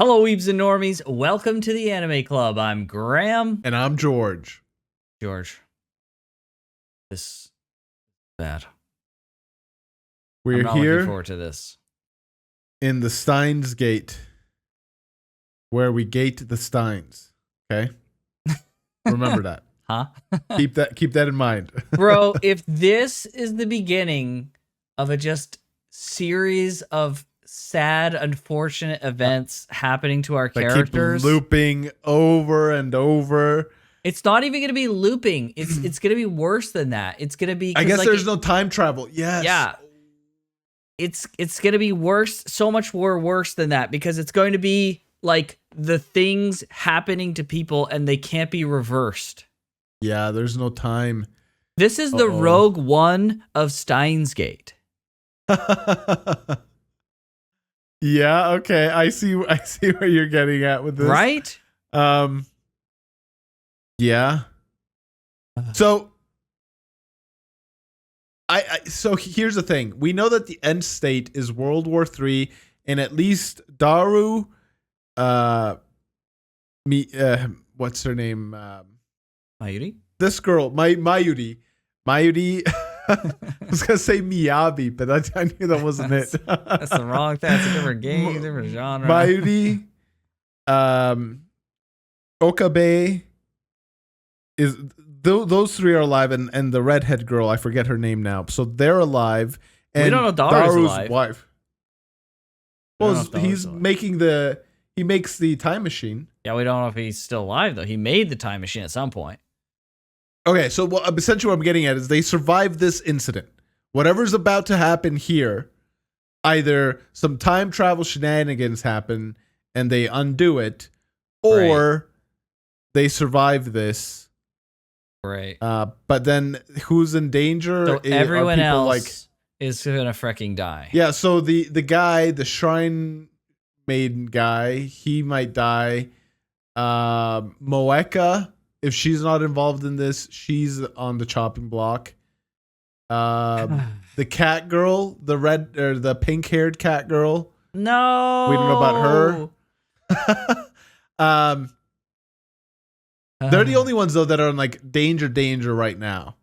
Hello, Weebs and Normies. Welcome to the Anime Club. I'm Graham. And I'm George. George. This is bad. We're I'm not here looking forward to this. in the Steins gate, where we gate the Steins. Okay? Remember that. Huh? Keep that in mind. Bro, if this is the beginning of a just series of sad, unfortunate events happening to our characters, keep looping over and over. it's not even going to be looping. It's going to be worse than that. It's going to be. I guess there's no time travel. Yes. Yeah. It's going to be worse, so much more worse than that, because it's going to be like the things happening to people and they can't be reversed. Yeah, there's no time. This is the Rogue One of Steins Gate. Yeah, okay. I see where you're getting at with this. Right? Yeah. So so here's the thing. We know that the end state is World War III, and at least Daru, what's her name? Maiuri? This girl, Maiuri. I was gonna say Miyabi, but I knew that wasn't it. That's the wrong thing. That's a different game, different genre. Maiuri, Okabe is those three are alive, and the redhead girl, I forget her name now. So they're alive, and we don't know Daru's alive. Wife. Well, he makes the time machine. Yeah, we don't know if he's still alive though. He made the time machine at some point. Okay, so essentially what I'm getting at is they survived this incident. Whatever's about to happen here, either some time travel shenanigans happen and they undo it, or they survive this. Right. But then who's in danger? So everyone else is gonna freaking die. Yeah, so the guy, the shrine maiden guy, he might die. Moeka, if she's not involved in this, she's on the chopping block. The cat girl, the red or the pink-haired cat girl. No, we don't know about her. They're the only ones though that are in like danger right now.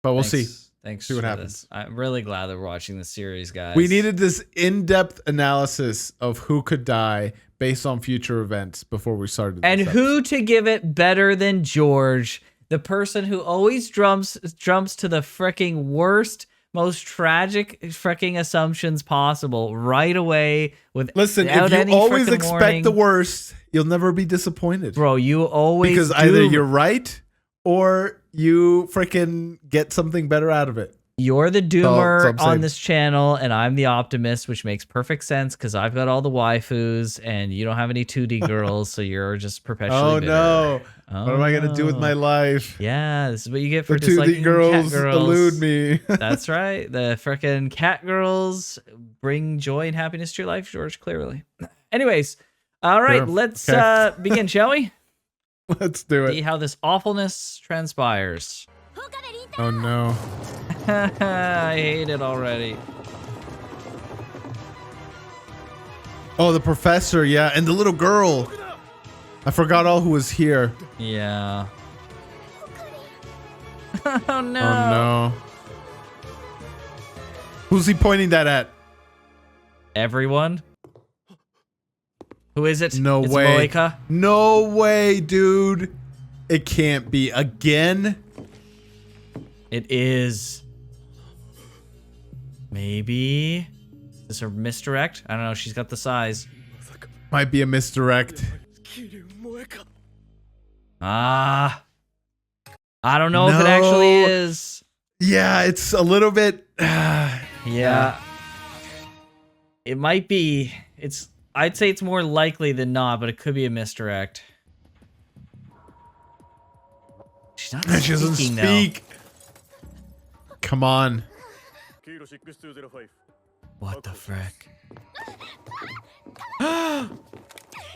But we'll see. Thanks. See what happens. I'm really glad that we're watching this series, guys. We needed this in-depth analysis of who could die based on future events before we started. And who to give it better than George, the person who always jumps to the freaking worst, most tragic freaking assumptions possible right away. Listen, if you always expect the worst, you'll never be disappointed, bro. You always because either you're right or you freaking get something better out of it. You're the doomer on this channel, and I'm the optimist, which makes perfect sense because I've got all the waifus, and you don't have any 2D girls, so you're just perpetually bitter. No. What am I going to do with my life? Yeah, this is what you get for the disliking 2D girls cat girls. Elude me. That's right. The frickin' cat girls bring joy and happiness to your life, George, clearly. Anyways, all right, let's begin, shall we? Let's do it. See how this awfulness transpires. Oh, no. I hate it already. Oh, the professor, yeah, and the little girl. I forgot all who was here. Yeah. Oh, no. Oh, no. Who's he pointing that at? Everyone? Who is it? No it's way. Moeka? No way, dude. It can't be. Again? It is. Maybe. Is this a misdirect? I don't know. She's got the size. Might be a misdirect. I don't know if it actually is. Yeah, it's a little bit. Yeah. It might be. I'd say it's more likely than not, but it could be a misdirect. She's not speaking, she doesn't speak. Though. Come on. What the frick?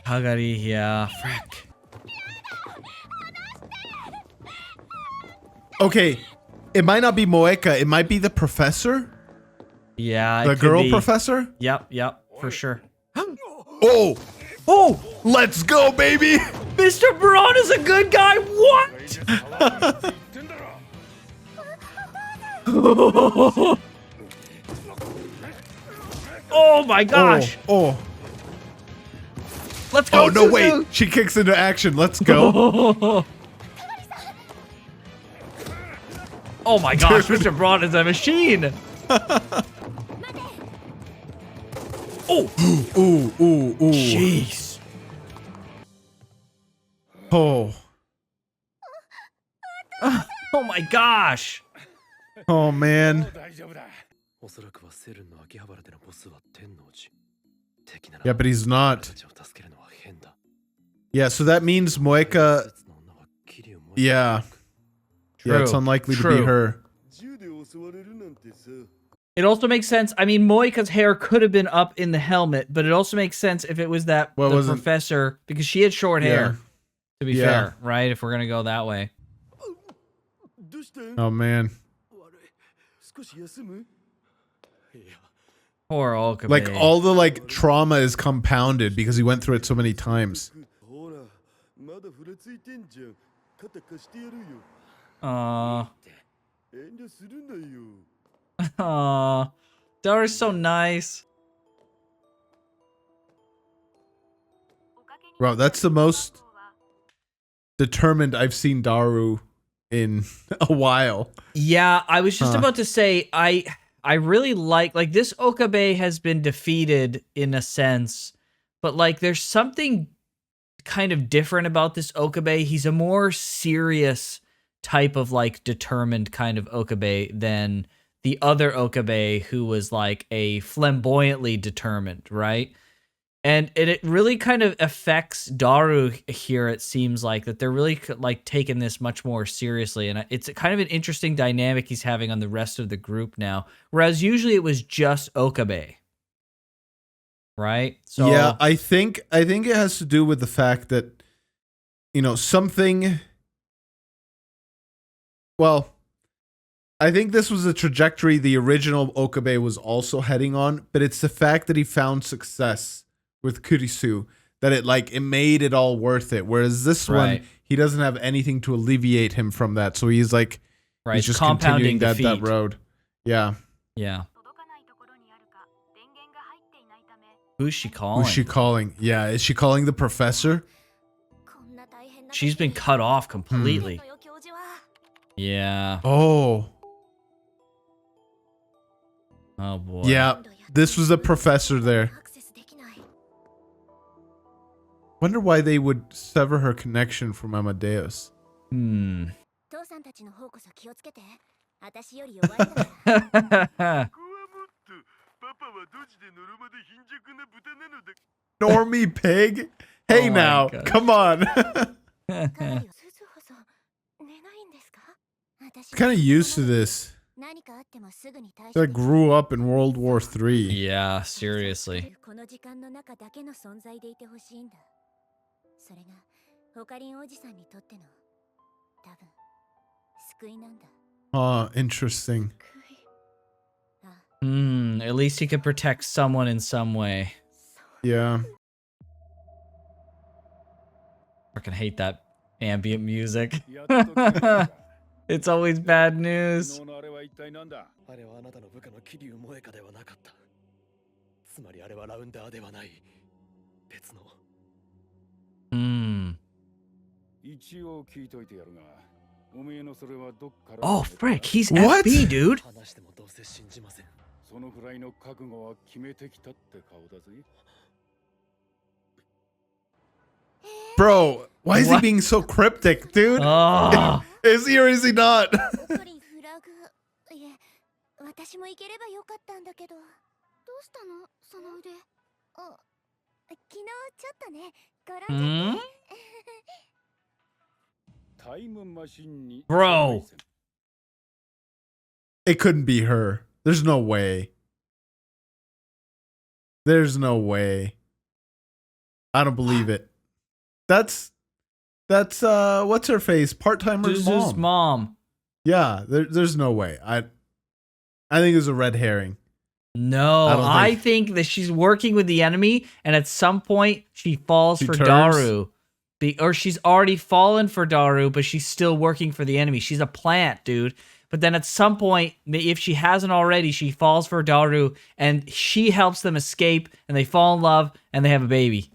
Hagari, yeah, frick. Okay, it might not be Moeka. It might be the professor. Yeah, the girl professor. Yep. for sure. Oh, Oh, let's go, baby. Mr. Braun is a good guy. What? Oh my gosh. Oh. Let's go. Oh, no, Suzu. wait. She kicks into action. Let's go. Oh my gosh, Mr. Braun is a machine. Oh. Ooh. Jeez. Oh. Oh my gosh. Oh, man. Yeah, but he's not. Yeah, so that means Moeka... Yeah. Yeah, it's unlikely to be her. It also makes sense. I mean, Moika's hair could have been up in the helmet, but it also makes sense if it was the professor, because she had short hair, to be fair, right? If we're going to go that way. Oh, man. Poor Okabe. Like, all the, like, trauma is compounded because he went through it so many times. Aww. Aww. Daru's so nice. Bro, that's the most determined I've seen Daru in a while. Yeah, I was just about to say, I really like this Okabe has been defeated in a sense, but like there's something kind of different about this Okabe. He's a more serious type of like determined kind of Okabe than the other Okabe who was like a flamboyantly determined, right? And it really kind of affects Daru here. It seems like that they're really like taking this much more seriously, and it's kind of an interesting dynamic he's having on the rest of the group now. Whereas usually it was just Okabe, right? So yeah, I think it has to do with the fact that, you know, something. Well, I think this was a trajectory the original Okabe was also heading on, but it's the fact that he found success with Krisu that it made it all worth it. Whereas this one, he doesn't have anything to alleviate him from that. So he's like, he's just continuing that road. Yeah. Yeah. Who's she calling? Who's she calling? Yeah. Is she calling the professor? She's been cut off completely. Yeah. Oh. Oh boy. Yeah. This was a professor there. Wonder why they would sever her connection from Amadeus. Normie pig? Hey now, come on. Kind of used to this. I grew up in World War III. Yeah, seriously. Oh, interesting. At least he could protect someone in some way. Yeah. Fucking hate that ambient music. It's always bad news. Oh, frick, he's What? FB, dude. Bro, why is he being so cryptic, dude? Oh. Is he or is he not? Bro. It couldn't be her. There's no way. There's no way. I don't believe it. That's what's her face? Part-timer's No, I think that she's working with the enemy, and at some point she falls for Daru. Or she's already fallen for Daru, but she's still working for the enemy. She's a plant, dude. But then at some point, if she hasn't already, she falls for Daru, and she helps them escape, and they fall in love, and they have a baby.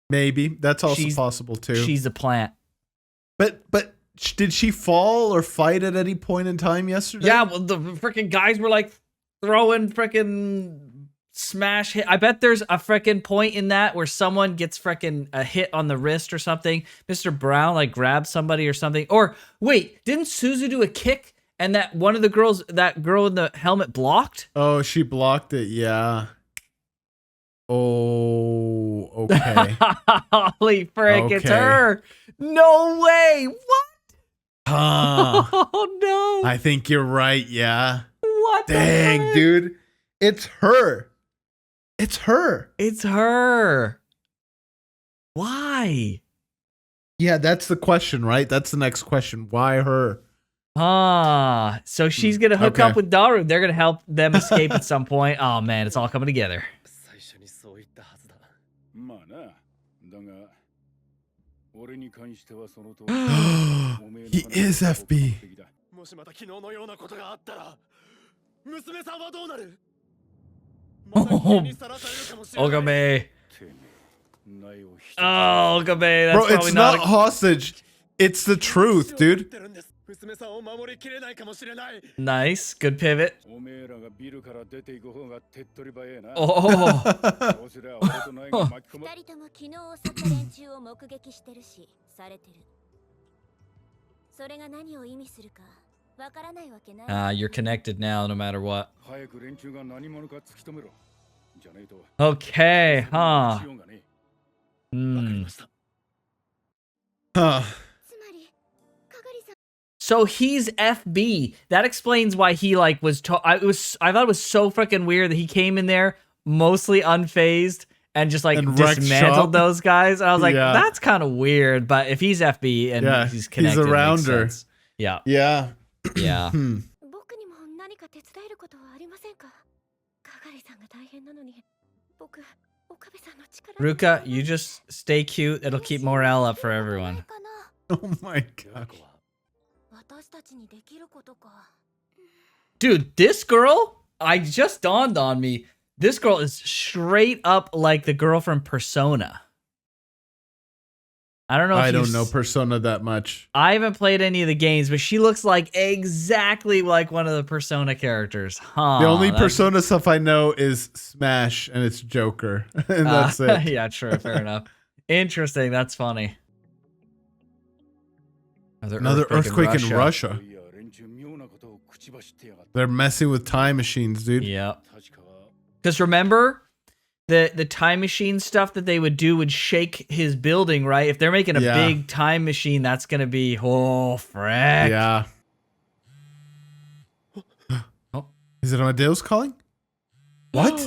Maybe. That's also possible, too. She's a plant. But did she fall or fight at any point in time yesterday? Yeah, well, the freaking guys were like throwing freaking smash hit. I bet there's a freaking point in that where someone gets freaking a hit on the wrist or something. Mr. Brown like grabs somebody or something. Or wait, didn't Suzu do a kick and that one of the girls, that girl in the helmet blocked? Oh, she blocked it. Yeah. Oh, okay. Holy frick, it's her. No way. What? Oh, no. I think you're right. Yeah. What? Dang, dude. It's her. It's her. It's her. Why? Yeah, that's the question, right? That's the next question. Why her? So she's going to hook up with Daru. They're going to help them escape at some point. Oh, man, it's all coming together. He is FB. Oh, Okabe. Oh, Okabe. That's bro, it's not hostage. It's the truth, dude. Nice. Good pivot. You're connected now, no matter what. Okay, huh? So he's FB. That explains why he like was. I thought it was so freaking weird that he came in there mostly unfazed and just like dismantled those guys. I was like, that's kind of weird. But if he's FB and he's connected, he's a rounder. Yeah. Yeah. Yeah. Ruka, you just stay cute. It'll keep morale up for everyone. Oh my god. Dude, this girl, I just dawned on me. This girl is straight up like the girl from Persona. I don't know if I don't know Persona that much. I haven't played any of the games, but she looks like exactly like one of the Persona characters. Huh, the only Persona stuff I know is Smash and it's Joker. And that's it. Yeah, true. Fair enough. Interesting. That's funny. Another earthquake in Russia. They're messing with time machines, dude. Yeah. Because remember, the time machine stuff that they would do would shake his building, right? If they're making a big time machine, that's going to be, oh, frick. Yeah. Oh. Is it Amadeus calling? What?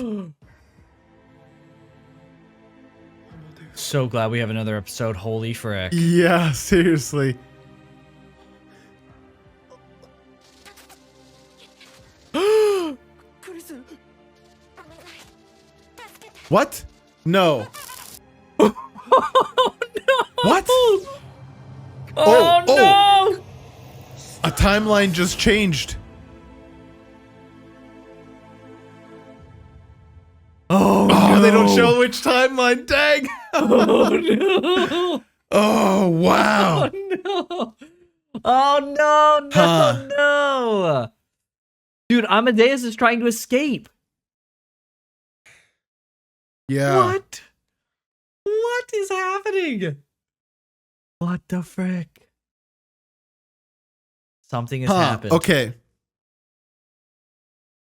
So glad we have another episode. Holy frick. Yeah, seriously. What? No. Oh, no. What? Oh, no. A timeline just changed. Oh, no. They don't show which timeline. Dang. Oh, no. Oh, wow. Oh, no. Oh, no, no, no. Dude, Amadeus is trying to escape. Yeah. What? What is happening? What the frick? Something has happened. Okay.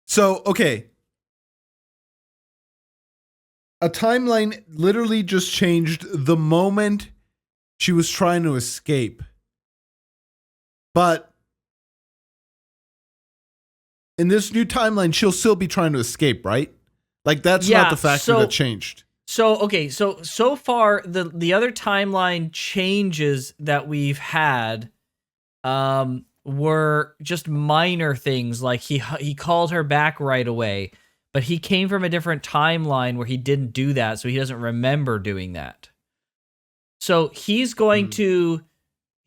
So, okay. A timeline literally just changed the moment she was trying to escape. But in this new timeline, she'll still be trying to escape, right? Like, that's not the factor that changed. So, okay, so far, the other timeline changes that we've had, were just minor things, like he called her back right away, but he came from a different timeline where he didn't do that, so he doesn't remember doing that. So he's gone to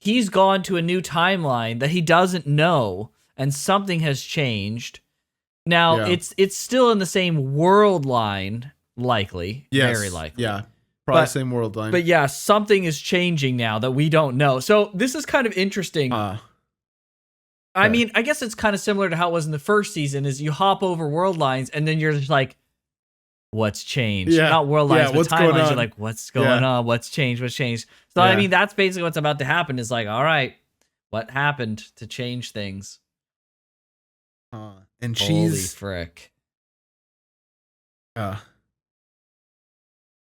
a new timeline that he doesn't know, and something has changed. Now it's still in the same world line, likely, very likely. Yeah. Probably same world line. But yeah, something is changing now that we don't know. So this is kind of interesting. I mean, I guess it's kind of similar to how it was in the first season, is you hop over world lines and then you're just like, what's changed? Yeah. Not world lines, but timelines. You're like, what's going on? What's changed? What's changed? So, I mean, that's basically what's about to happen, is like, all right, what happened to change things? And Holy frick.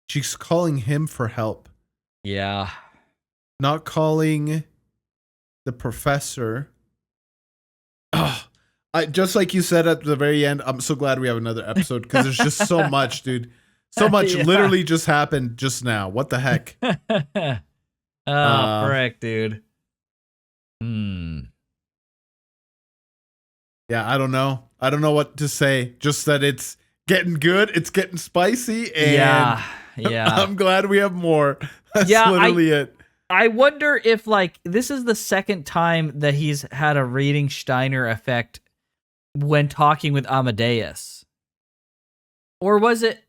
She's calling him for help. Yeah. Not calling the professor. Just like you said at the very end, I'm so glad we have another episode, because there's just so much, dude. So much literally just happened just now. What the heck? Frick, dude. Yeah, I don't know. I don't know what to say. Just that it's getting good. It's getting spicy. And yeah. I'm glad we have more. That's literally it. I wonder if, like, this is the second time that he's had a reading Steiner effect when talking with Amadeus. Or was it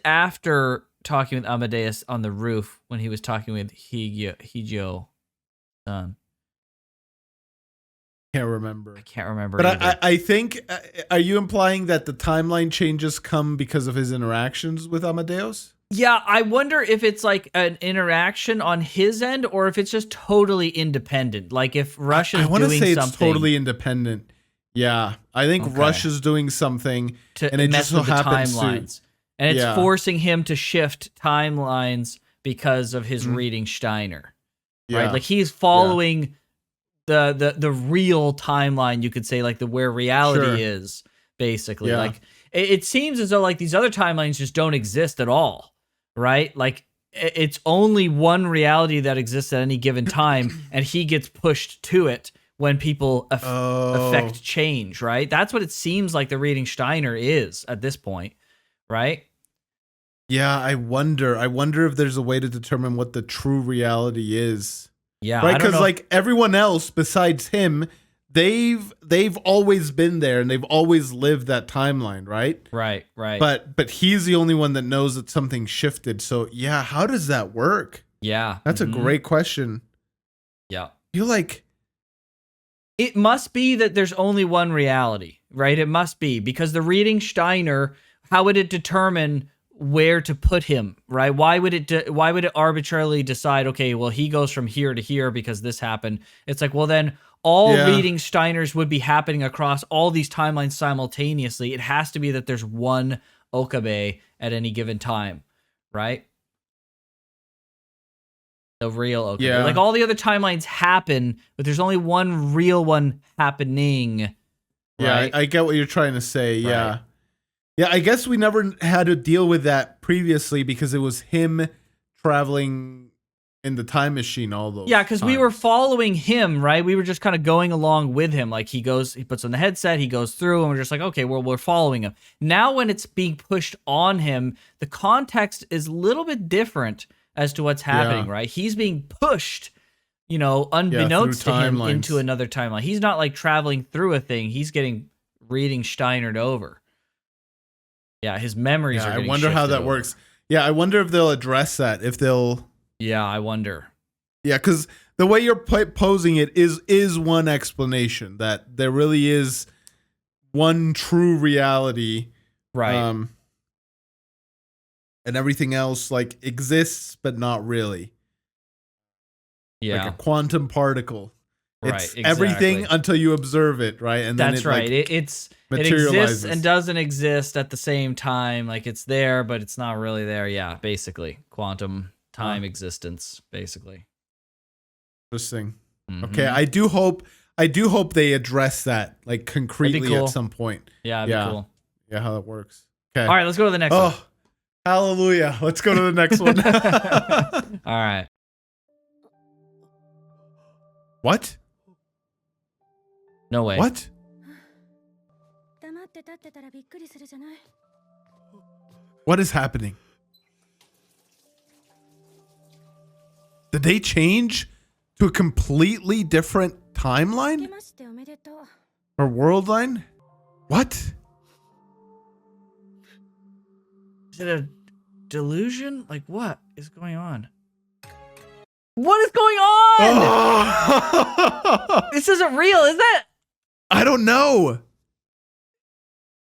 after talking with Amadeus on the roof when he was talking with Higio-san? Can't remember. I can't remember. But I think, are you implying that the timeline changes come because of his interactions with Amadeus? Yeah, I wonder if it's like an interaction on his end, or if it's just totally independent. Like if Rush is doing something. I want to say it's totally independent. Yeah, I think Rush is doing something, and it just so happens timelines. And it's forcing him to shift timelines because of his reading Steiner. Right? Like he's following the real timeline, you could say, like where reality is, basically. Like it seems as though like these other timelines just don't exist at all, right? Like it's only one reality that exists at any given time, and he gets pushed to it when people affect change, right? That's what it seems like the reading Steiner is at this point, right? Yeah, I wonder if there's a way to determine what the true reality is. Yeah, right, because like everyone else besides him, they've always been there and they've always lived that timeline, right? Right. But he's the only one that knows that something shifted. So yeah, how does that work? Yeah, that's a great question. Yeah, you like. It must be that there's only one reality, right? It must be, because the reading Steiner, how would it determine where to put him, right? Why would it arbitrarily decide, okay, well, he goes from here to here because this happened? It's like, well, then all reading Steiners would be happening across all these timelines simultaneously. It has to be that there's one Okabe at any given time, right? The real Okabe. Yeah. Like all the other timelines happen, but there's only one real one happening. Right? Yeah, I get what you're trying to say. Yeah. Right. Yeah, I guess we never had to deal with that previously because it was him traveling in the time machine all those because we were following him, right? We were just kind of going along with him. Like he puts on the headset, he goes through, and we're just like, okay, well, we're following him. Now when it's being pushed on him, the context is a little bit different as to what's happening, right? He's being pushed, unbeknownst to him into another timeline. He's not like traveling through a thing. He's getting reading Steinered over. Yeah, his memories are getting I wonder how that works. Yeah, I wonder if they'll address that. If they'll. Yeah, I wonder. Yeah, because the way you're posing it is one explanation, that there really is one true reality, right? And everything else like exists, but not really. Yeah, like a quantum particle. Right, it's everything until you observe it, right? And then that's right. It exists and doesn't exist at the same time. Like it's there, but it's not really there. Yeah, basically, quantum time existence, basically. Interesting. Okay, I do hope they address that like concretely at some point. Yeah, that'd be cool. Yeah, how that works. Okay. All right, let's go to the next one. Hallelujah. Let's go to the next one. All right. What? No way. What? What is happening? Did they change to a completely different timeline? Or world line? What? Is it a delusion? Like, what is going on? What is going on? Oh! This isn't real, is it? I don't know.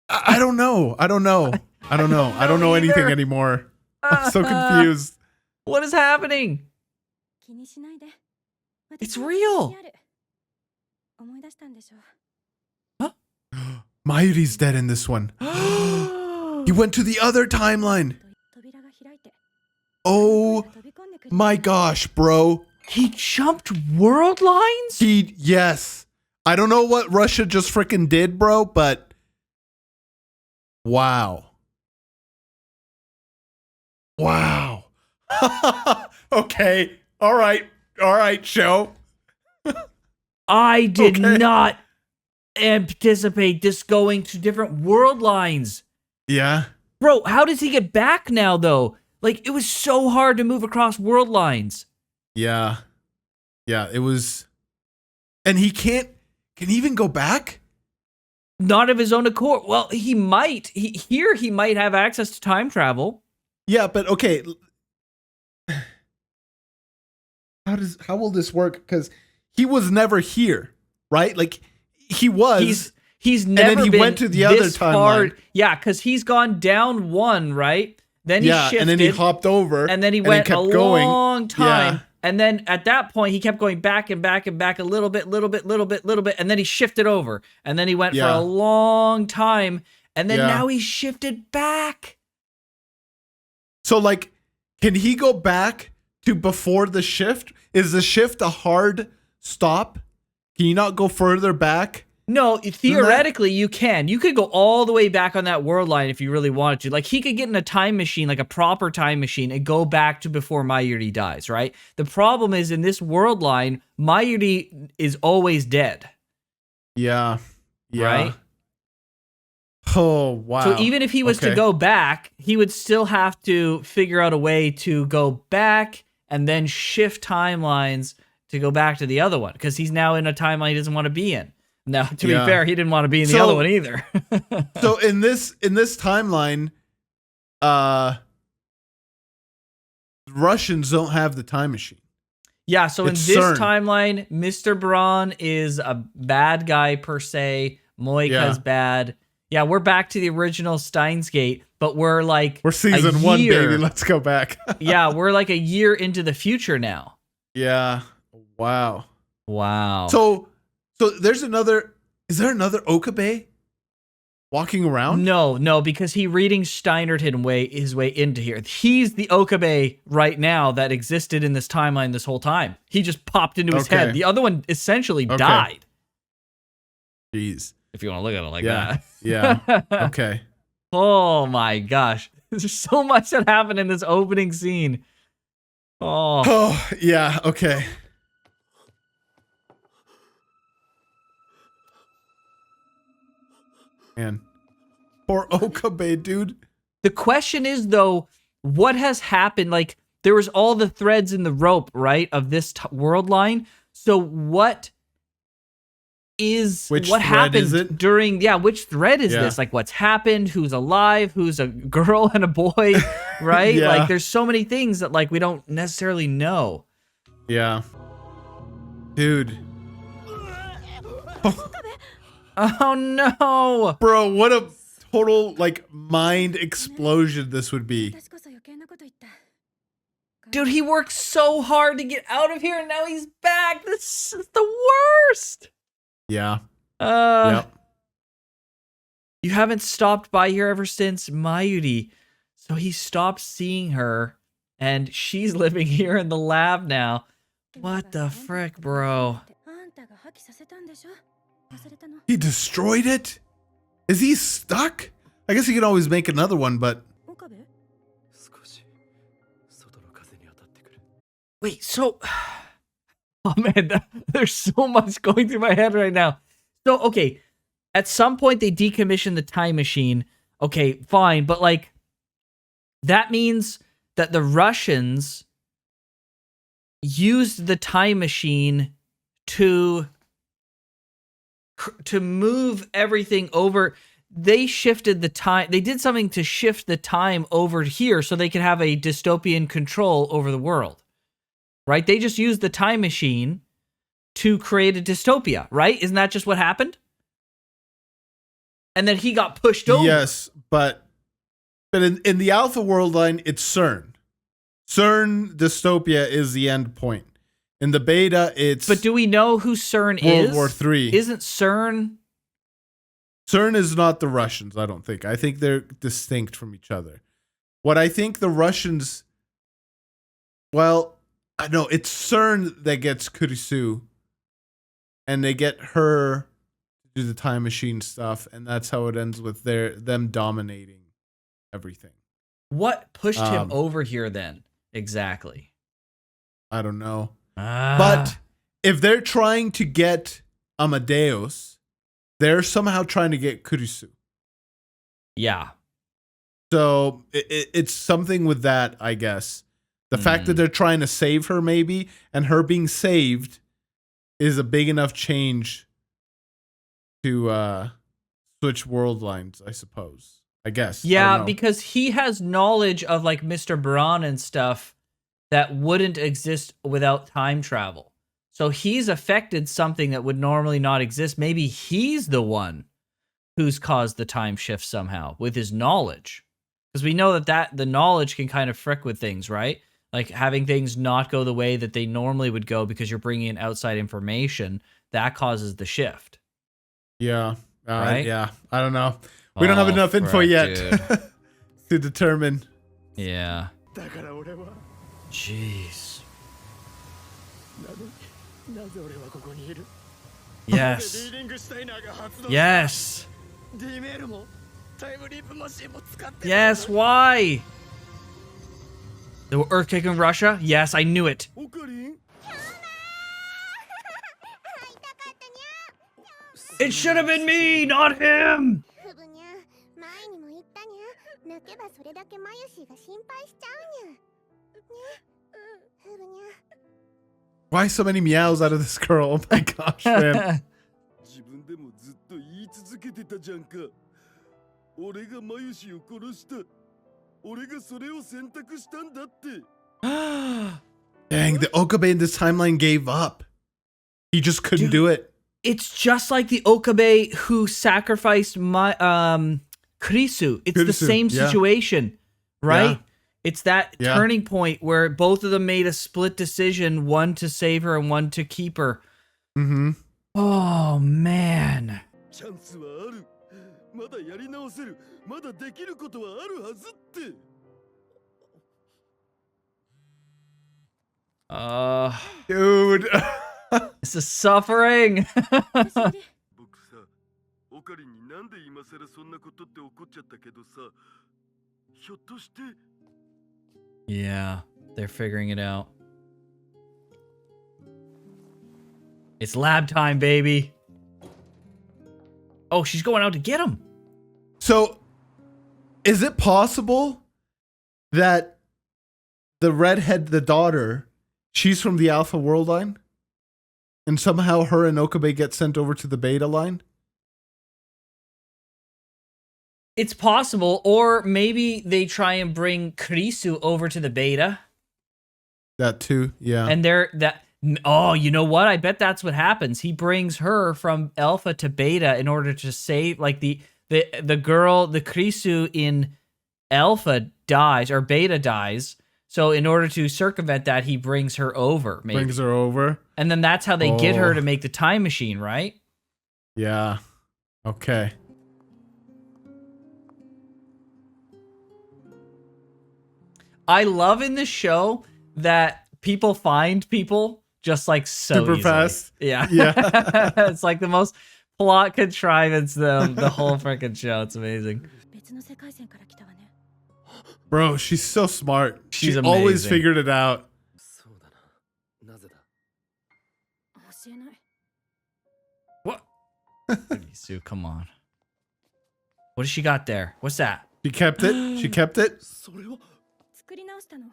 I don't know. I don't know. I don't know. I don't know anything anymore. I'm so confused. What is happening? It's real. Huh? Maiuri's dead in this one. He went to the other timeline. Oh my gosh, bro. He jumped world lines? Yes. I don't know what Russia just freaking did, bro, but wow. Wow. Okay. All right. All right, show. I did not anticipate this going to different world lines. Yeah. Bro, how does he get back now, though? Like, it was so hard to move across world lines. Yeah. Yeah, it was. And he can't. Can he even go back? Not of his own accord. Well, he might. He might have access to time travel. Yeah, but okay. How will this work? Because he was never here, right? Like he was. He's never and then he been went to the other timeline. timeline. Yeah, because he's gone down one, right? Then he shifted, and then he hopped over, and then he went kept a going. long time. Yeah. And then at that point, he kept going back and back and back a little bit, and then he shifted over. And then he went for a long time, and then now he shifted back. So, like, can he go back to before the shift? Is the shift a hard stop? Can you not go further back? No, theoretically you can. You could go all the way back on that world line if you really wanted to. Like, he could get in a time machine, like a proper time machine, and go back to before Maiuri dies, right? The problem is, in this world line, Maiuri is always dead. Yeah. Right? Oh, wow. So even if he was to go back, he would still have to figure out a way to go back and then shift timelines to go back to the other one, because he's now in a timeline he doesn't want to be in. Now, to be fair, he didn't want to be in the other one either. So in this timeline, Russians don't have the time machine. Yeah, so in this timeline, Mr. Braun is a bad guy per se. Moika's bad. Yeah, we're back to the original Steins Gate, but we're season 1, baby. Let's go back. Yeah, we're like a year into the future now. Yeah. Wow. So there's another. Is there another Okabe walking around? No, because he reading Steinert his way into here. He's the Okabe right now that existed in this timeline this whole time. He just popped into his head. The other one essentially died. Jeez. If you want to look at it like that. Yeah. Okay. Oh my gosh. There's so much that happened in this opening scene. Oh, yeah. Okay. Man. Poor Okabe, dude. The question is, though, what has happened? Like, there was all the threads in the rope, right, of this world line. So what happened during, which thread is this? Like, what's happened? Who's alive? Who's a girl and a boy, right? Like, there's so many things that, like, we don't necessarily know. Yeah. Dude. Oh, no. Bro, what a total, like, mind explosion this would be. Dude, he worked so hard to get out of here, and now he's back. This is the worst. Yeah. You haven't stopped by here ever since Maiuri. So he stopped seeing her, and she's living here in the lab now. What the frick, bro? He destroyed it? Is he stuck? I guess he can always make another one, but... Wait, so... Oh man, there's so much going through my head right now. So, okay, at some point they decommissioned the time machine. Okay, fine, but like that means that the Russians used the time machine to move everything over. They shifted the time. They did something to shift the time over here so they could have a dystopian control over the world. Right? They just used the time machine to create a dystopia, right? Isn't that just what happened? And then he got pushed over. Yes, but in the Alpha World line, it's CERN. CERN dystopia is the end point. In the beta, it's But do we know who CERN is? World War III. Isn't CERN? CERN is not the Russians, I don't think. I think they're distinct from each other. What I think the Russians, well, I know it's CERN that gets Krisu, and they get her to do the time machine stuff, and that's how it ends with them dominating everything. What pushed him over here then? Exactly. I don't know. But if they're trying to get Amadeus, they're somehow trying to get Krisu. Yeah. So it's something with that, I guess. The fact that they're trying to save her, maybe, and her being saved is a big enough change to switch world lines, I suppose. I guess. Yeah, because he has knowledge of like Mr. Braun and stuff that wouldn't exist without time travel. So he's affected something that would normally not exist. Maybe he's the one who's caused the time shift somehow with his knowledge. Because we know that the knowledge can kind of frick with things, right? Like having things not go the way that they normally would go because you're bringing in outside information, that causes the shift. Yeah. Right? Yeah. I don't know. We don't have enough info yet to determine. Yeah. Jeez. Yes. Yes. Yes, why? The earthquake in Russia? Yes, I knew it. It should have been me, not him. Why so many meows out of this girl? Oh my gosh, man. Dang, the Okabe in this timeline gave up. He just couldn't do it. It's just like the Okabe who sacrificed my Krisu. It's the same situation, right? Yeah. It's that turning point where both of them made a split decision, one to save her and one to keep her. Mm-hmm. Oh, man. Dude. This is suffering. Yeah, they're figuring it out. It's lab time, baby. Oh, she's going out to get him. So, is it possible that the redhead, the daughter, she's from the Alpha World line? And somehow her and Okabe get sent over to the Beta line? It's possible, or maybe they try and bring Krisu over to the Beta. That too, yeah. And you know what? I bet that's what happens. He brings her from Alpha to Beta in order to save, like the girl, the Krisu in Alpha dies, or Beta dies. So in order to circumvent that, he brings her over. Maybe. Brings her over. And then that's how they get her to make the time machine, right? Yeah. Okay. I love in this show that people find people just like so super easily. Fast. Yeah. Yeah. It's like the most plot contrivance the whole freaking show. It's amazing. Bro, she's so smart. She's she amazing. Always figured it out. What? Krisu, come on. What does she got there? What's that? She kept it. She kept it. それは 作り直したの。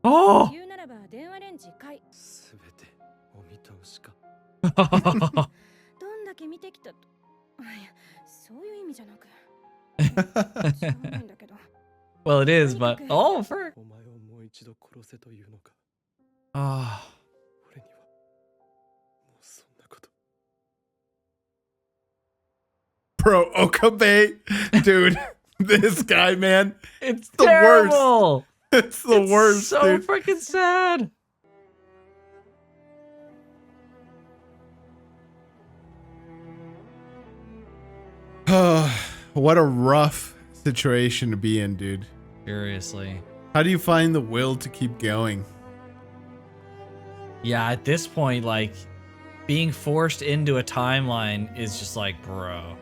Oh! 言うならば電話レンジ買い。すべてお見通しか。どんだけ見てきたと。いや、そういう意味じゃなく。知らないんだけど。 Well, it is, but oh, for お前をもう一度殺せというのか。 oh. 俺にはもうそんなこと。 Bro, Okabe, dude, this guy, man, It's the worst. terrible. It's the It's worst, so dude. freaking sad. What a rough situation to be in, dude. Seriously. How do you find the will to keep going? Yeah, at this point, like, being forced into a timeline is just like, bro,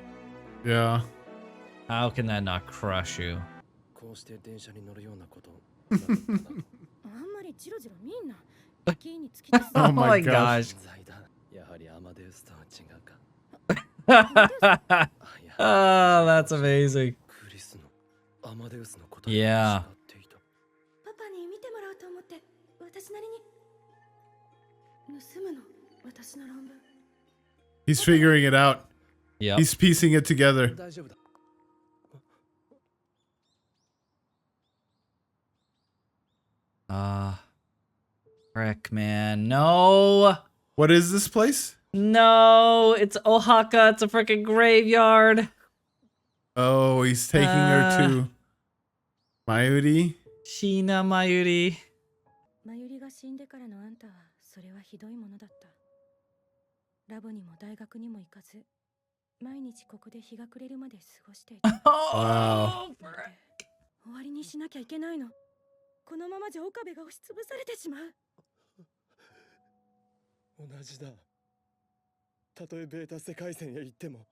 Yeah. how can that not crush you? こうして電車に乗るようなことなかっただろう。あんまりジロジロ見んな。キーに突き出す。 Oh my gosh. gosh. 財団やはりアマデウスとは違うか。 Oh, that's amazing. クリスのアマデウスのこと Yeah. 知っていた。パパに見てもらおうと思って私なりに盗むの私の論文。 He's figuring it out. Yep. He's piecing it together. 大丈夫だ。 Frick, man. No. What is this place? No, it's Oaxaca. It's a freaking graveyard. Oh, he's taking her to Maiuri. Shina Maiuri. マユリが死んでからのあんたはそれはひどいものだった。ラボにも大学にも行かず、毎日ここで日が暮れるまで過ごしていた。 Oh, 終わりにしなきゃいけないの。このままじゃ岡部が押しつぶされてしまう。同じだ。たとえベータ世界線へ行っても、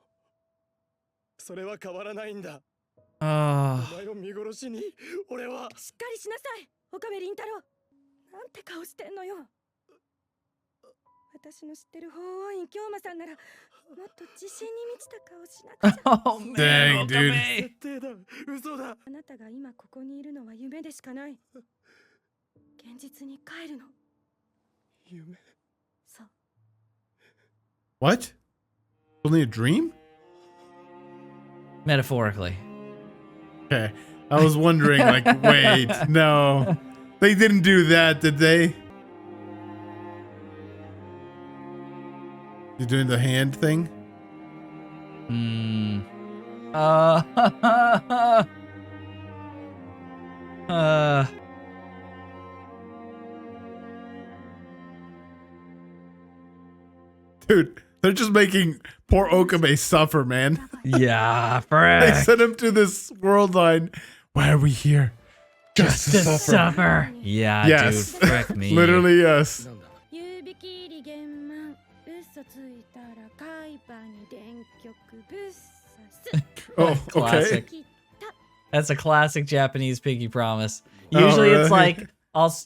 それは変わらないんだ。 oh. お前を見殺しに、俺は。しっかりしなさい、岡部倫太郎。なんて顔してんのよ。私の知ってる法王院京馬さんなら、もっと自信に満ちた顔しなくちゃ。 Oh, man. Dang, dude. Okabe. 設定だ。嘘だ。あなたが今ここにいるのは夢でしかない。現実に帰るの。夢。そう。 What? Only a dream? Metaphorically. Okay. I was wondering, like, wait, no. They didn't do that, did they? You doing the hand thing? Hmm. Dude, they're just making poor Okabe suffer, man. Yeah, They frick. sent him to this world line. Why are we here? Just to suffer. Yeah, Yes. dude, frick me. Literally, yes. なんだ。夕引き入り玄満、嘘ついたら海馬に電極ぶっ刺す。 Oh, Classic. okay. 切った。 That's a classic Japanese pinky promise. Oh, Usually it's really? like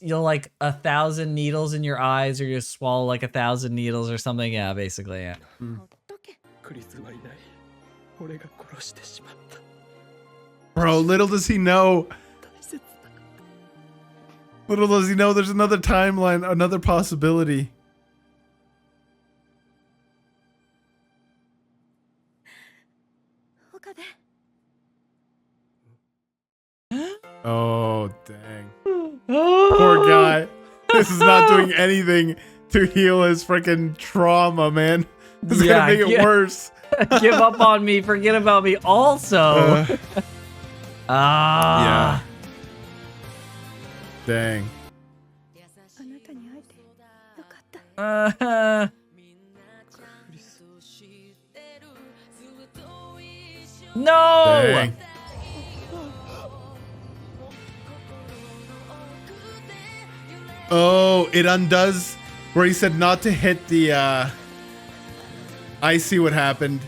you'll like 1,000 needles in your eyes, or you swallow like 1,000 needles or something. Yeah, basically, yeah. ほっとけ。クリスはいない。俺が殺してしまった。 Bro, little does he know. 大切だ。 Little does he know there's another timeline, another possibility. 岡部。 Oh, dang. Poor guy. This is not doing anything to heal his freaking trauma, man. This is Yeah, gonna make it yeah. worse. Give up on me, forget about me. Also, Yeah. Dang. あなたに会えてよかった。 クリス。 no. Dang. Oh, it undoes where he said not to hit the I see what happened.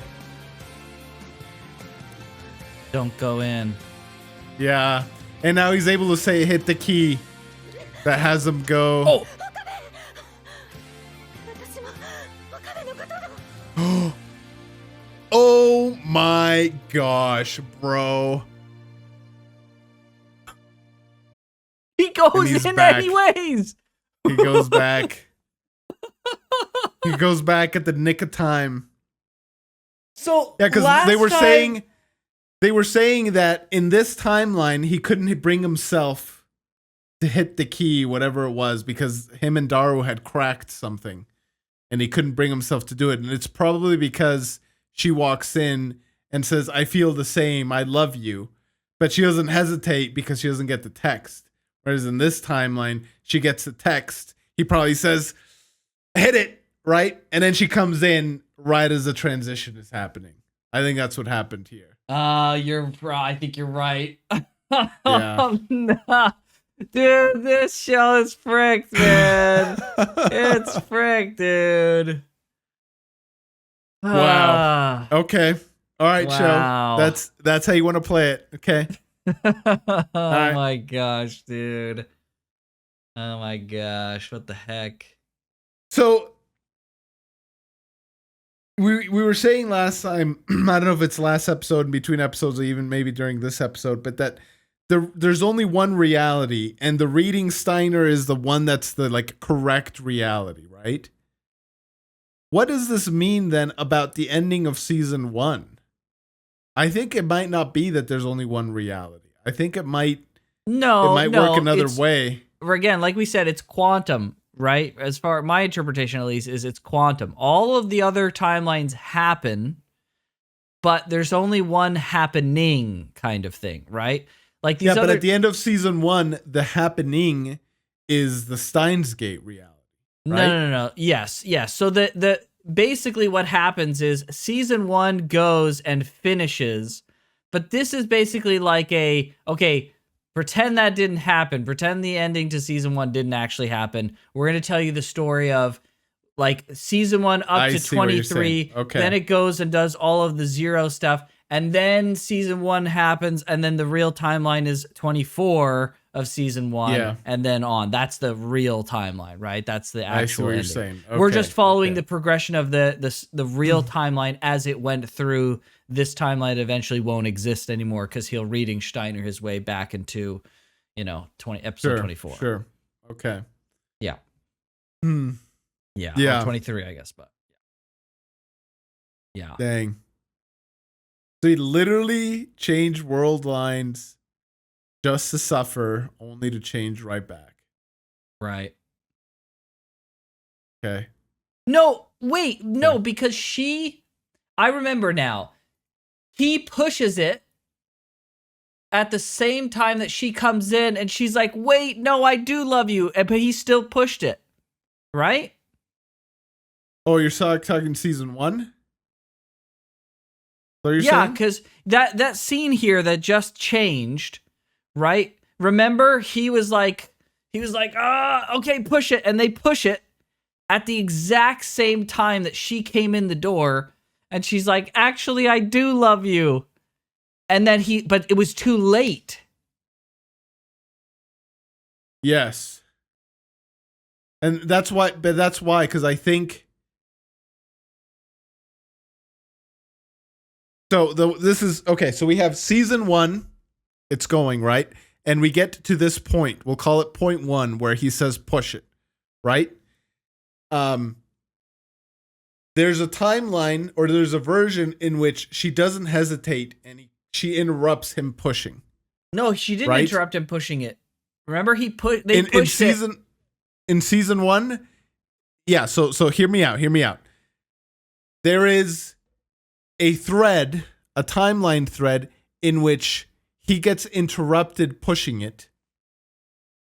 Don't go in. Yeah. And now he's able to say hit the key that has him go. Oh. 私も岡部のことを。Oh my gosh, bro. He goes he's in back. anyways. He goes back. He goes back at the nick of time. So Yeah, because last they were time- saying that in this timeline he couldn't bring himself to hit the key, whatever it was, because him and Daru had cracked something, and he couldn't bring himself to do it. And it's probably because she walks in and says, "I feel the same. I love you," but she doesn't hesitate because she doesn't get the text. Whereas in this timeline, she gets the text. He probably says, "Hit it," right? And then she comes in right as the transition is happening. I think that's what happened here. I think you're right. Yeah. No. Dude, this show is fricked, man. It's fricked, dude. Wow. Okay. All right, Wow. show. That's how you want to play it. Okay. Oh right. my gosh, dude. Oh my gosh, what the heck? So we were saying last time, I don't know if it's last episode, in between episodes, or even maybe during this episode, but that there's only one reality, and the reading Steiner is the one that's the like correct reality, right? What does this mean then about the ending of season 1? I think it might not be that there's only one reality. I think it might work another way. Again, like we said, it's quantum, right? As far my interpretation, at least, is it's quantum. All of the other timelines happen, but there's only one happening kind of thing, right? Like these but at the end of season 1, the happening is the Steins Gate reality. Right? No. Yes. So the basically what happens is season 1 goes and finishes, but this is basically like pretend that didn't happen. Pretend the ending to season 1 didn't actually happen. We're going to tell you the story of like season 1 up to 23. Okay. Then it goes and does all of the zero stuff. And then season 1 happens. And then the real timeline is 24 of season 1. Yeah. And then on. That's the real timeline, right? That's the actual I see what ending. you're saying. We're Okay, just following okay. the progression of the real timeline as it went through. This timeline eventually won't exist anymore because he'll reading Steiner his way back into, episode 24. Sure. Okay. Yeah. Yeah. Yeah. 23, I guess, but yeah. Dang. So he literally changed world lines just to suffer, only to change right back. Right. Okay. No, wait, no, because I remember now. He pushes it at the same time that she comes in and she's like, "Wait, no, I do love you." But he still pushed it. Right? Oh, you're talking season 1? What you're Yeah, saying? because that scene here that just changed, right? Remember, he was like, okay, push it, and they push it at the exact same time that she came in the door, and she's like, "Actually, I do love you," and then but it was too late. Yes. And that's why, because I think. So this is okay. So we have season 1, it's going right, and we get to this point. We'll call it point 1, where he says push it, right? There's a timeline, or there's a version in which she doesn't hesitate and she interrupts him pushing. No, she didn't Right? interrupt him pushing it. Remember, they in pushed it. season 1. Yeah. So hear me out. There is a timeline thread in which he gets interrupted pushing it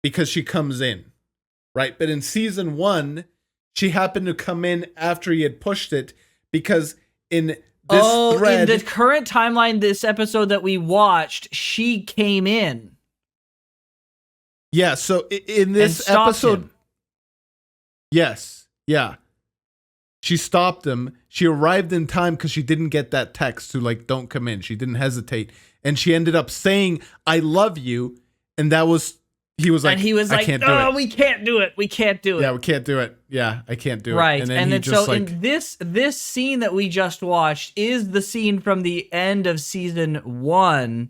because she comes in, right? But in season 1, she happened to come in after he had pushed it, because in this thread, in the current timeline, this episode that we watched, she came in. yeah. So in this and stopped episode, him. yes, yeah. She stopped him. She arrived in time because she didn't get that text to like, "Don't come in." She didn't hesitate. And she ended up saying, "I love you." And that was he was like, and he was I like, can't do "Oh, it. we can't do it. We can't do it." Yeah, we can't do it. Yeah, I can't do Right. it. And then he just so like, in this scene that we just watched is the scene from the end of season 1.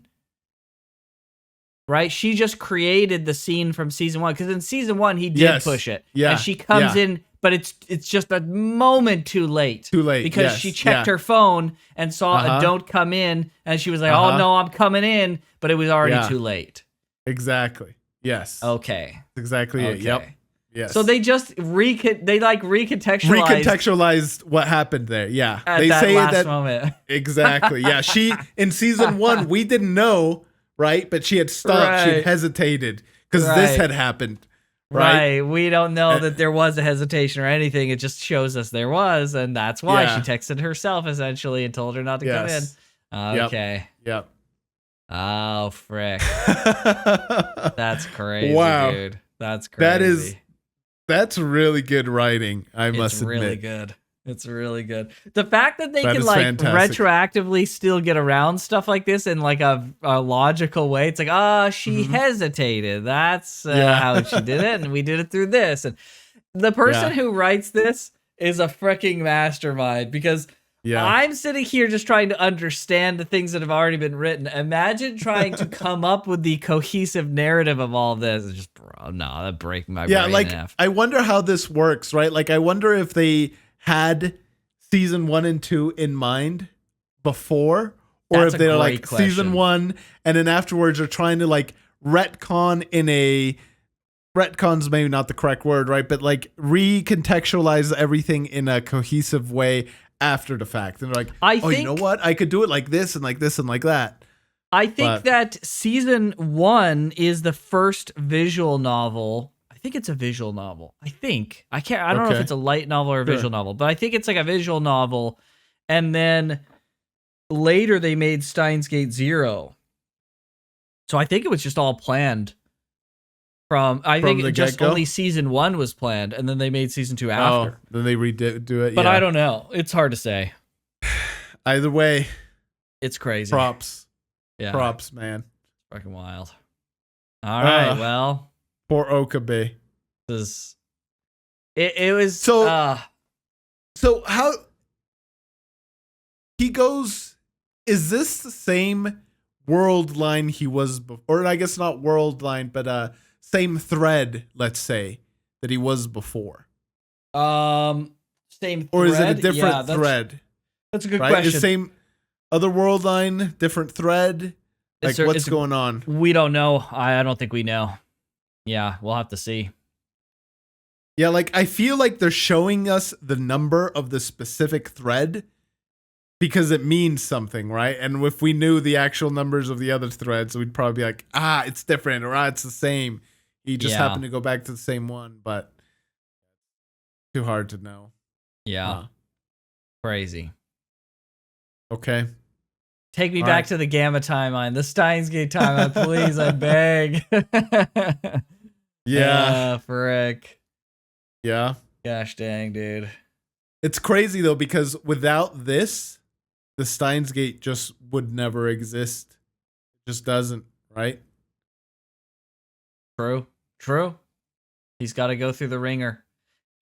Right? She just created the scene from season 1 because in season 1 he did Yes. push it. Yeah. And she comes Yeah. in, but it's just a moment too late. Too late. Because Yes. she checked Yeah. her phone and saw Uh-huh. a "don't come in," and she was like, Uh-huh. "Oh no, I'm coming in," but it was already Yeah. too late. Exactly. Yes. Okay. That's exactly it. Yep. Okay. Yes. So they just recontextualized recontextualized what happened there. Yeah. at They that say last that moment. exactly. Yeah. She in season 1, we didn't know, right? But she had stopped. She Right. had hesitated because Right. this had happened. Right. We don't know that there was a hesitation or anything. It just shows us there was, and that's why Yeah. she texted herself essentially and told her not to Yes. come in. Yep. Okay. Yep. Oh frick. That's crazy, Wow. dude. That's crazy. That's really good writing, I must It's admit. really good. It's really good. The fact that they That can is like fantastic. retroactively still get around stuff like this in like a logical way. It's like, she hesitated. That's Yeah. how she did it, and we did it through this. And the person Yeah. who writes this is a freaking mastermind because Yeah. I'm sitting here just trying to understand the things that have already been written. Imagine trying to come up with the cohesive narrative of all this. It's just, bro, no, that'd break my Yeah, brain like in half. I wonder how this works, right? Like I wonder if they had season 1 and 2 in mind before, or That's if a they're great like question. season 1 and then afterwards are trying to like retcon's maybe not the correct word, right? But like recontextualize everything in a cohesive way after the fact. And they're like, I you know think- what? I could do it like this and like this and like that. I think But- that season 1 is the first visual novel. I think it's a visual novel. I don't know if Okay. it's a light novel or a Sure. visual novel, but I think it's like a visual novel. And then later they made Steins Gate 0. So I think it was just all planned I think the just get-go? only season 1 was planned, and then they made season 2 after. Then they redo it. But yeah. I don't know. It's hard to say. Either way, It's crazy. props. Yeah. Props, man. Fucking wild. All right. Well, Poor Okabe. this is it was So- So how he goes, is this the same world line he was before? Or I guess not world line, but same thread, let's say, that he was before. same Or is it a thread? different Yeah, thread? That's a good Right? question. Is same other world line, different thread? Like there- what's going on? We don't know. I don't think we know. Yeah, we'll have to see. Yeah, like I feel like they're showing us the number of the specific thread because it means something, right? And if we knew the actual numbers of the other threads, we'd probably be like, it's different, or it's the same. He just Yeah. happened to go back to the same one, but too hard to know. Yeah, crazy. Okay. Take me All back right. to the Gamma timeline, the Steins Gate timeline, please. I beg. Yeah. Frick. Yeah. Gosh dang, dude. It's crazy though, because without this, the Steins Gate just would never exist. It just doesn't, right? True. He's got to go through the ringer,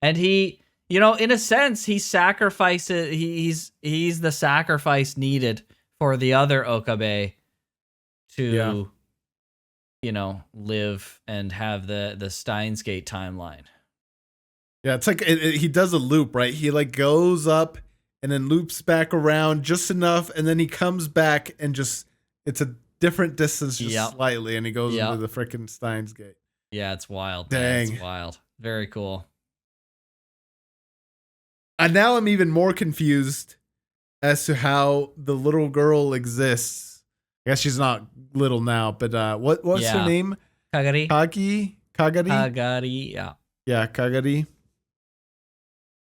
and he, in a sense, he sacrifices. He's the sacrifice needed for the other Okabe to, live and have the Steins Gate timeline. Yeah, it's like he does a loop, right? He like goes up and then loops back around just enough, and then he comes back and just it's a different distance just Yep. slightly, and he goes Yep. into the freaking Steins Gate. Yeah, it's wild. man. Dang. It's wild. Very cool. And now I'm even more confused as to how the little girl exists. I guess she's not little now, but what's Yeah. her name? Kagari. Kagari? Kagari. Yeah. Yeah, Kagari.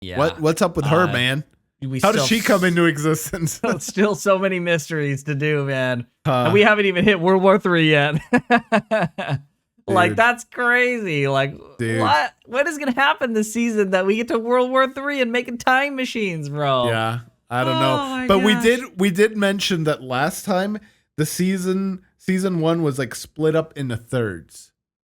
Yeah. What's up with her, Uh, man? We How did still- she come into existence? Still so many mysteries to do, man. Huh. And we haven't even hit World War III yet. Like, Dude. that's crazy. Like, Dude. what is going to happen this season that we get to World War III and making time machines, bro? Yeah, I don't Oh know. my But gosh. we did mention that last time the season 1 was like split up into thirds.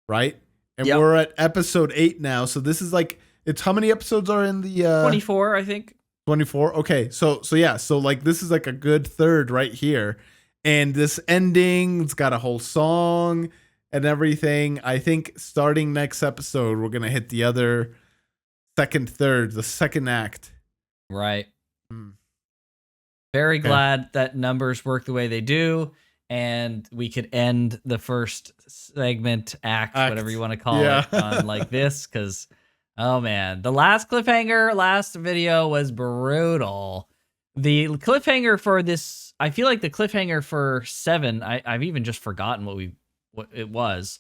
right? And Yep. we're at episode 8 now. So this is like, it's how many episodes are in the 24, I think. 24? Okay. So yeah. So like this is like a good third right here. And this ending, it's got a whole song and everything. I think starting next episode, we're going to hit the other second third, the second act. Right. Mm. Very Okay. glad that numbers work the way they do, and we could end the first segment, act. Whatever you want to call Yeah. it, on like this, because, oh man, the last cliffhanger, last video was brutal. The cliffhanger for this, I feel like the cliffhanger for 7, I've even just forgotten what it was.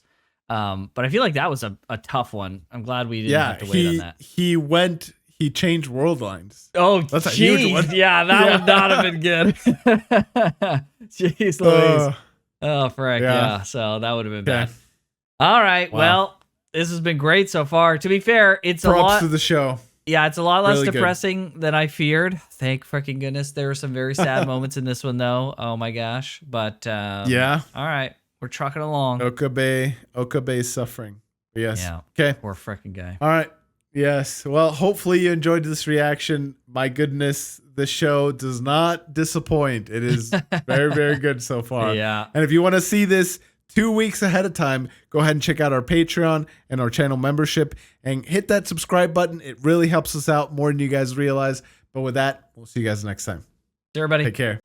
But I feel like that was a tough one. I'm glad we didn't have to wait on that. He changed world lines. Oh, That's a huge one. Yeah, that would not have been good. Jeez Louise. Oh, frick. Yeah. Yeah. So that would have been Okay. bad. All right. Wow. Well, this has been great so far. To be fair, it's a Props lot. to the show. Yeah, it's a lot less Really good. depressing than I feared. Thank freaking goodness. There were some very sad moments in this one, though. Oh my gosh. But Yeah. All right. We're trucking along. Okabe's suffering. Yes. Yeah. Okay. Poor freaking guy. All right. Yes. Well, hopefully you enjoyed this reaction. My goodness, the show does not disappoint. It is very, very good so far. Yeah. And if you want to see this 2 weeks ahead of time, go ahead and check out our Patreon and our channel membership and hit that subscribe button. It really helps us out more than you guys realize. But with that, we'll see you guys next time. See everybody. Take care.